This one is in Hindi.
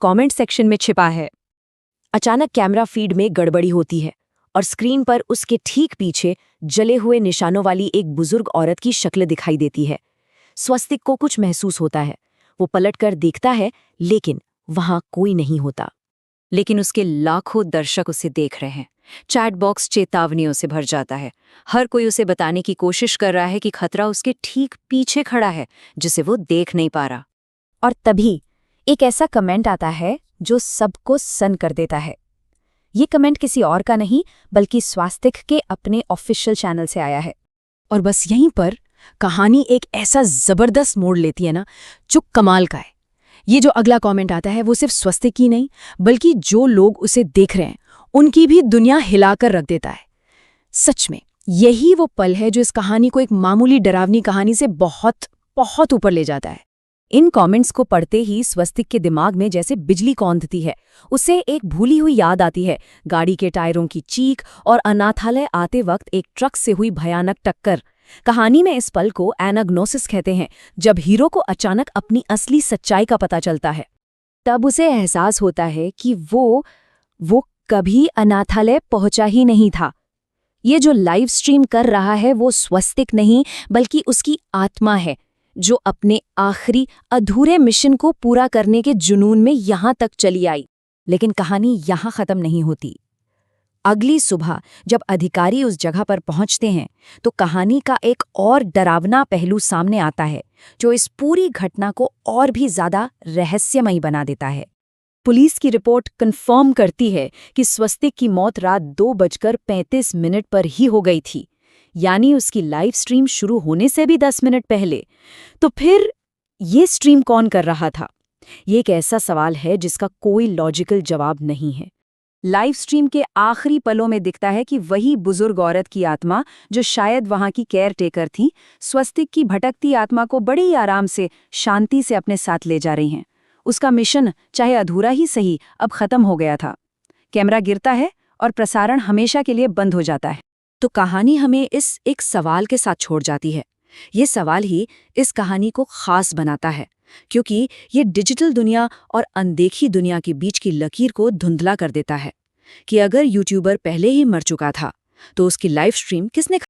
कमेंट सेक्शन में छिपा है। अचानक कैमरा फीड में गड़बड़ी होती है और स्क्रीन पर उसके ठीक पीछे जले हुए निशानों वाली एक बुजुर्ग औरत की शक्ल दिखाई देती है। स्वस्तिक को कुछ महसूस होता है। वो पलटकर देखता है, लेकिन वहां कोई नहीं होता। लेकिन उसके लाखों दर्शक उसे देख रहे हैं। चैट बॉक्स चेतावनियों से भर जाता है। हर कोई उसे बताने की कोशिश कर रहा है कि खतरा उसके ठीक पीछे खड़ा है, जिसे वो देख नहीं पा रहा। और तभी एक ऐसा कमेंट आता है जो सबको सन्न कर देता है। ये कमेंट किसी और का नहीं, बल्कि स्वास्तिक के अपने ऑफिशियल चैनल से आया है। और बस यहीं पर कहानी एक ऐसा जबरदस्त मोड़ लेती है ना, जो कमाल का है। ये जो अगला कमेंट आता है वो सिर्फ स्वस्तिक की नहीं, बल्कि जो लोग उसे देख रहे हैं उनकी भी दुनिया हिलाकर रख देता है। सच में यही वो पल है जो इस कहानी को एक मामूली डरावनी कहानी से बहुत बहुत ऊपर ले जाता है। इन कमेंट्स को पढ़ते ही स्वस्तिक के दिमाग में जैसे बिजली कौंधती है। उसे एक भूली हुई याद आती है, गाड़ी के टायरों की चीख और अनाथालय आते वक्त एक ट्रक से हुई भयानक टक्कर। कहानी में इस पल को एनाग्नोसिस कहते हैं, जब हीरो को अचानक अपनी असली सच्चाई का पता चलता है। तब उसे एहसास होता है कि वो कभी अनाथालय पहुंचा ही नहीं था। ये जो लाइव स्ट्रीम कर रहा है वो स्वस्तिक नहीं, बल्कि उसकी आत्मा है, जो अपने आखिरी अधूरे मिशन को पूरा करने के जुनून में यहां तक चली आई। लेकिन कहानी यहां खत्म नहीं होती। अगली सुबह जब अधिकारी उस जगह पर पहुंचते हैं तो कहानी का एक और डरावना पहलू सामने आता है, जो इस पूरी घटना को और भी ज्यादा रहस्यमयी बना देता है। पुलिस की रिपोर्ट कंफर्म करती है कि स्वस्तिक की मौत रात 2:35 पर ही हो गई थी, यानी उसकी लाइव स्ट्रीम शुरू होने से भी 10 मिनट पहले। तो फिर ये स्ट्रीम कौन कर रहा था? ये एक ऐसा सवाल है जिसका कोई लॉजिकल जवाब नहीं है। लाइव स्ट्रीम के आखिरी पलों में दिखता है कि वही बुजुर्ग औरत की आत्मा, जो शायद वहां की केयर टेकर थी, स्वस्तिक की भटकती आत्मा को बड़ी आराम से शांति से अपने साथ ले जा रही हैं। उसका मिशन, चाहे अधूरा ही सही, अब खत्म हो गया था। कैमरा गिरता है और प्रसारण हमेशा के लिए बंद हो जाता है। तो कहानी हमें इस एक सवाल के साथ छोड़ जाती है। ये सवाल ही इस कहानी को खास बनाता है, क्योंकि ये डिजिटल दुनिया और अनदेखी दुनिया के बीच की लकीर को धुंधला कर देता है कि अगर यूट्यूबर पहले ही मर चुका था तो उसकी लाइव स्ट्रीम किसने